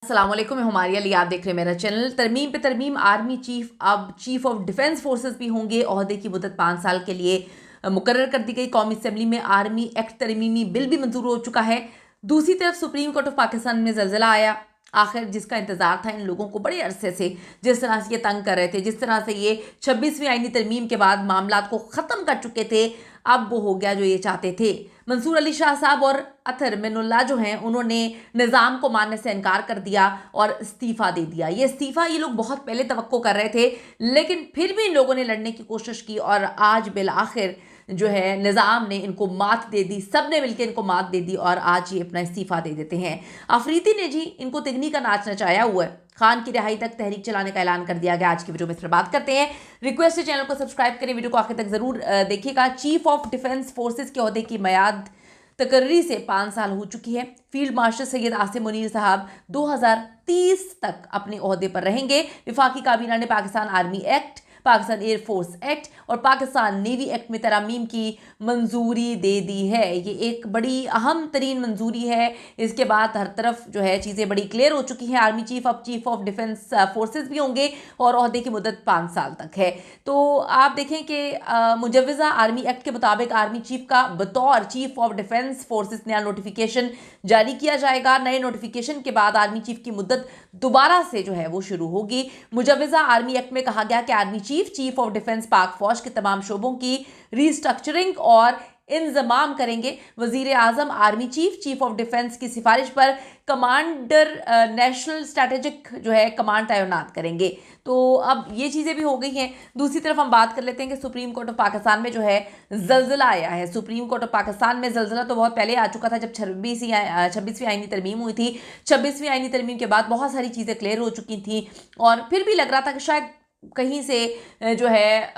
अस्सलाम वालेकुम, मैं हुमारी अली, आप देख रहे हैं मेरा चैनल। तरमीम पे तरमीम, आर्मी चीफ अब चीफ ऑफ डिफेंस फोर्सेस भी होंगे। ओहदे की मुद्दत 5 साल के लिए मुकर्रर कर दी गई। कौमी असम्बली में आर्मी एक्ट तरमीमी बिल भी मंजूर हो चुका है। दूसरी तरफ सुप्रीम कोर्ट ऑफ पाकिस्तान में जल्जला आया, आखिर जिसका इंतजार था इन लोगों को बड़े अरसे से, जिस तरह से ये तंग कर रहे थे, जिस तरह से ये 26वीं आईनी तरमीम के बाद मामला को ख़त्म कर चुके थे, अब वो हो गया जो ये चाहते थे। मंसूर अली शाह साहब और अतर मिनुल्लाह जो हैं, उन्होंने निज़ाम को मानने से इनकार कर दिया और इस्तीफ़ा दे दिया। ये इस्तीफ़ा ये लोग बहुत पहले तवक्को कर रहे थे, लेकिन फिर भी इन लोगों ने लड़ने की कोशिश की और आज बिल आखिर जो है निज़ाम ने इनको मात दे दी, सब ने मिलकर इनको मात दे दी और आज ये अपना इस्तीफ़ा दे देते हैं। अफरीदी ने जी इनको तिगनी का नाच नचाया हुआ है। खान की रिहाई तक तहरीक चलाने का ऐलान कर दिया गया। आज की वीडियो में इस पर बात करते हैं। रिक्वेस्ट है चैनल को सब्सक्राइब करें, वीडियो को आखिर तक जरूर देखिएगा। चीफ ऑफ डिफेंस फोर्सेस के ओहदे की मियाद तकर्री से 5 साल हो चुकी है। फील्ड मार्शल सैयद आसिम मुनीर साहब 2030 तक अपने ओहदे पर रहेंगे। वफाकी काबीना ने Pakistan army act, Pakistan air force act और पाकिस्तान नेवी एक्ट में तरामीम की मंजूरी दे दी है। ये एक बड़ी अहम तरीन मंजूरी है। इसके बाद हर तरफ जो है चीज़ें बड़ी क्लियर हो चुकी हैं। आर्मी चीफ अब चीफ ऑफ डिफेंस फोर्सेस भी होंगे और ओहदे की मुद्दत 5 साल तक है। तो आप देखें कि मुजव्वज़ा आर्मी एक्ट के मुताबिक आर्मी चीफ का बतौर चीफ ऑफ डिफेंस फोर्सेस नया नोटिफिकेशन जारी किया जाएगा। नए नोटिफिकेशन के बाद आर्मी चीफ की मुद्दत दोबारा से जो है वो शुरू होगी। मुजव्वज़ा आर्मी एक्ट में कहा गया कि आर्मी चीफ ऑफ डिफेंस पाक फौज के तमाम शोबों की रीस्ट्रक्चरिंग और इंजमाम करेंगे। वजीर आजम आर्मी चीफ ऑफ डिफेंस की सिफारिश पर कमांडर नेशनल स्ट्रैटेजिक जो है कमांड तैनात करेंगे। तो अब ये चीज़ें भी हो गई हैं। दूसरी तरफ हम बात कर लेते हैं कि सुप्रीम कोर्ट ऑफ पाकिस्तान में जो है जल्जला आया है। सुप्रीम कोर्ट ऑफ पाकिस्तान में जल्जला तो बहुत पहले आ चुका था, जब 26वीं आईनी तरमीम हुई थी। 26वीं आईनी तरमीम के बाद बहुत सारी चीज़ें क्लियर हो चुकी थी और फिर भी लग रहा था कि शायद कहीं से जो है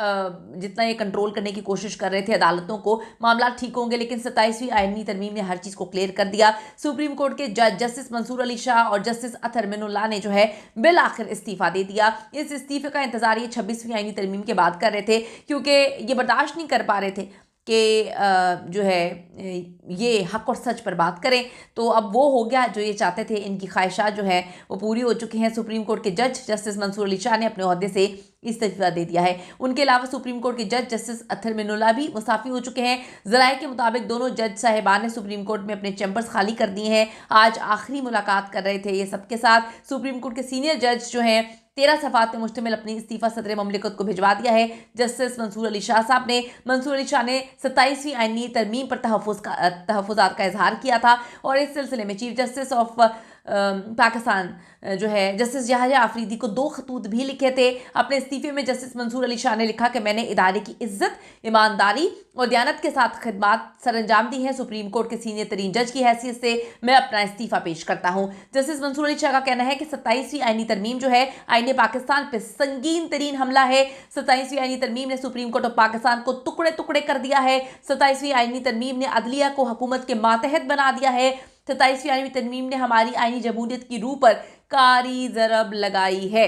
जितना ये कंट्रोल करने की कोशिश कर रहे थे अदालतों को, मामला ठीक होंगे, लेकिन 27वीं आईनी तरमीम ने हर चीज़ को क्लियर कर दिया। सुप्रीम कोर्ट के जज जस्टिस मंसूर अली शाह और जस्टिस अतर मिनुल्लाह ने जो है बिल आखिर इस्तीफ़ा दे दिया। इस इस्तीफ़े का इंतजार ये 26वीं आईनी तरमीम के बाद कर रहे थे, क्योंकि ये बर्दाश्त नहीं कर पा रहे थे कि जो है ये हक और सच पर बात करें। तो अब वो हो गया जो ये चाहते थे। इनकी ख्वाहिशात जो है वो पूरी हो चुकी हैं। सुप्रीम कोर्ट के जज जस्टिस मंसूर अली शाह ने अपने ओहदे से इस्तीफा दे दिया है। उनके अलावा सुप्रीम कोर्ट के जज जस्टिस अतर मिनुल्लाह भी मुसाफी हो चुके हैं। ज़राए के मुताबिक दोनों जज साहिबान ने सुप्रीम कोर्ट में अपने चैम्बर्स खाली कर दिए हैं। आज आखिरी मुलाकात कर रहे थे ये सबके साथ। सुप्रीम कोर्ट के सीनियर जज जो हैं 13 सफ़ात में मुश्तमिल अपनी इस्तीफ़ा सदर ममलिकत को भिजवा दिया है। जस्टिस मंसूर अली शाह साहब ने मंसूर अली शाह ने 27वीं आईनी तरमीम पर तहफ़्फ़ुज़ात का इजहार किया था और इस सिलसिले में चीफ जस्टिस ऑफ पाकिस्तान जो है जस्टिस यहया आफरीदी को 2 खतूत भी लिखे थे। अपने इस्तीफे में जस्टिस मंसूर अली शाह ने लिखा कि मैंने इदारे की इज्जत, ईमानदारी और दयानत के साथ खिदमात सरअंजाम दी हैं। सुप्रीम कोर्ट के सीनियर तरीन जज की हैसियत से मैं अपना इस्तीफा पेश करता हूँ। जस्टिस मंसूर अली शाह का कहना है कि 27वीं आईनी तरमीम जो है आईने पाकिस्तान पर संगीन तरीन हमला है। 27वीं आईनी तरमीम ने सुप्रीम कोर्ट ऑफ पाकिस्तान को टुकड़े टुकड़े कर दिया है। 27वीं आईनी तरमीम ने अदलिया को हुकूमत के मातहत बना दिया है। 27वीं आईनी तरमीम ने हमारी आईनी जमहूरियत की रूह पर कारी ज़रब लगाई है।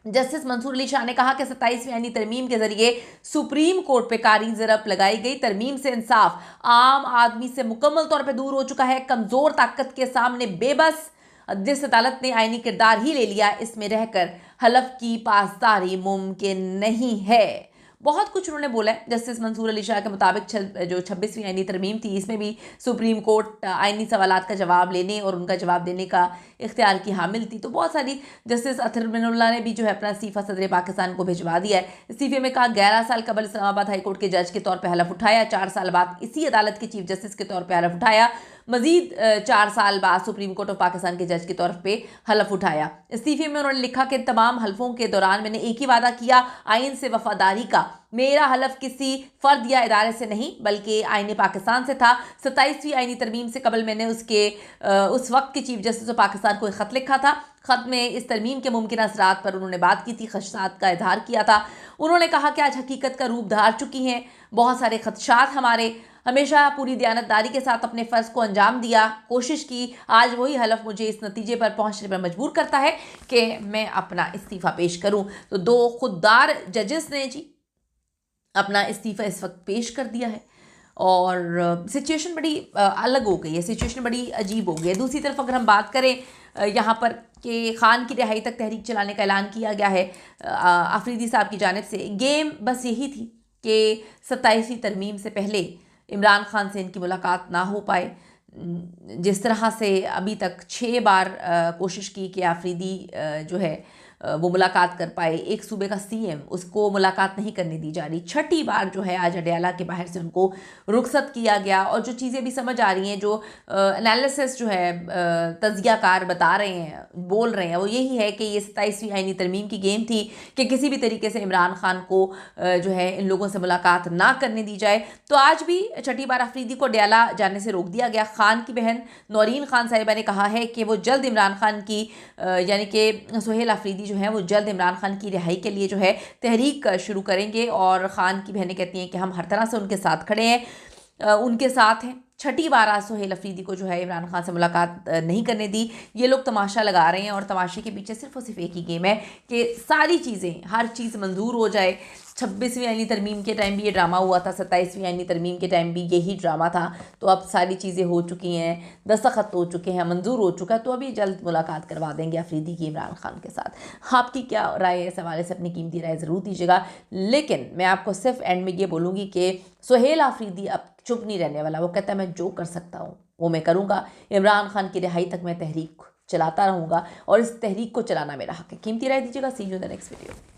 जस्टिस मंसूर अली शाह ने कहा कि 27वीं आईनी तरमीम के जरिए सुप्रीम कोर्ट पे कारी ज़रब लगाई गई तरमीम से इंसाफ आम आदमी से मुकम्मल तौर पे दूर हो चुका है। कमज़ोर ताकत के सामने बेबस जिस अदालत ने आईनी किरदार ही ले लिया, इसमें रहकर हलफ की पासदारी मुमकिन नहीं है। बहुत कुछ उन्होंने बोला है। जस्टिस मंसूर अली शाह के मुताबिक जो 26वीं आईनी तरमीम थी, इसमें भी सुप्रीम कोर्ट आईनी सवालात का जवाब लेने और उनका जवाब देने का इख्तियार की हामिल थी। तो बहुत सारी जस्टिस अतर मिनुल्लाह ने भी जो है अपना इस्तीफ़ा सदर पाकिस्तान को भिजवा दिया है। इस्तीफे में कहा 11 साल कबल इस्लामाबाद हाई कोर्ट के जज के तौर पर हलफ उठाया, 4 साल बाद इसी अदालत के चीफ जस्टिस के तौर पर हलफ उठाया, मजीद 4 साल बाद सुप्रीम कोर्ट ऑफ पाकिस्तान के जज के तौर पे हलफ उठाया। इस्तीफे में उन्होंने लिखा कि तमाम हलफों के दौरान मैंने एक ही वादा किया, आइन से वफादारी का। मेरा हलफ किसी फ़र्द या इदारे से नहीं बल्कि आईने पाकिस्तान से था। 27वीं आईनी तरमीम से कबल मैंने उस वक्त के चीफ जस्टिस ऑफ पाकिस्तान को एक ख़त लिखा था। ख़त में इस तरमीम के मुमकिन असरात पर उन्होंने बात की थी, खदशात का इजहार किया था। उन्होंने कहा कि आज हकीकत का रूप धार चुकी हैं, बहुत सारे खदशात हमारे हमेशा पूरी दयानतदारी के साथ अपने फ़र्ज़ को अंजाम दिया, कोशिश की। आज वही हलफ मुझे इस नतीजे पर पहुंचने पर मजबूर करता है कि मैं अपना इस्तीफ़ा पेश करूं। तो 2 खुददार जजेस ने जी अपना इस्तीफ़ा इस वक्त पेश कर दिया है और सिचुएशन बड़ी अलग हो गई है, सिचुएशन बड़ी अजीब हो गई है। दूसरी तरफ अगर हम बात करें यहाँ पर कि खान की रिहाई तक तहरीक चलाने का ऐलान किया गया है आफरीदी साहब की जानिब से। गेम बस यही थी कि 27वीं तरमीम से पहले इमरान खान से इनकी मुलाकात ना हो पाए। जिस तरह से अभी तक 6 बार कोशिश की कि आफरीदी जो है वो मुलाकात कर पाए, एक सूबे का सीएम, उसको मुलाकात नहीं करने दी जा रही। छठी बार जो है आज अडयाला के बाहर से उनको रुखसत किया गया। और जो चीज़ें भी समझ आ रही हैं, जो एनालिसिस जो है तज्जियाकार बता रहे हैं, बोल रहे हैं, वो यही है कि ये 27वीं आईनी तरमीम की गेम थी कि किसी भी तरीके से इमरान खान को जो है इन लोगों से मुलाकात ना करने दी जाए। तो आज भी छठी बार आफरीदी को अडयाला जाने से रोक दिया गया। खान की बहन नौरीन खान साहिबा ने कहा है कि वो जल्द इमरान खान की यानी कि सुहेल आफरीदी जो है वो जल्द इमरान खान की रिहाई के लिए जो है तहरीक शुरू करेंगे। और ख़ान की बहनें कहती हैं कि हम हर तरह से उनके साथ खड़े हैं, उनके साथ हैं। छठी बार आज सुहेल अफरीदी को जो है इमरान खान से मुलाकात नहीं करने दी। ये लोग तमाशा लगा रहे हैं और तमाशे के पीछे सिर्फ और सिर्फ एक ही गेम है कि सारी चीज़ें, हर चीज़ मंजूर हो जाए। 26वीं आईनी तरमीम के टाइम भी ये ड्रामा हुआ था, 27वीं आईनी तरमीम के टाइम भी यही ड्रामा था। तो अब सारी चीज़ें हो चुकी हैं, दस्तखत हो चुके हैं, मंजूर हो चुका है, तो अभी जल्द मुलाकात करवा देंगे अफरीदी की इमरान खान के साथ। आपकी क्या राय है इस हवाले से? अपनी कीमती राय ज़रूर दीजिएगा। लेकिन मैं आपको सिर्फ एंड में ये बोलूँगी कि सुहेल आफरीदी अब चुप नहीं रहने वाला। वो कहता है मैं जो कर सकता हूँ वो मैं करूँगा, इमरान खान की रिहाई तक मैं तहरीक चलाता रहूँगा और इस तहरीक को चलाना मेरा हक है। कीमती राय दीजिएगा। See you in the next video.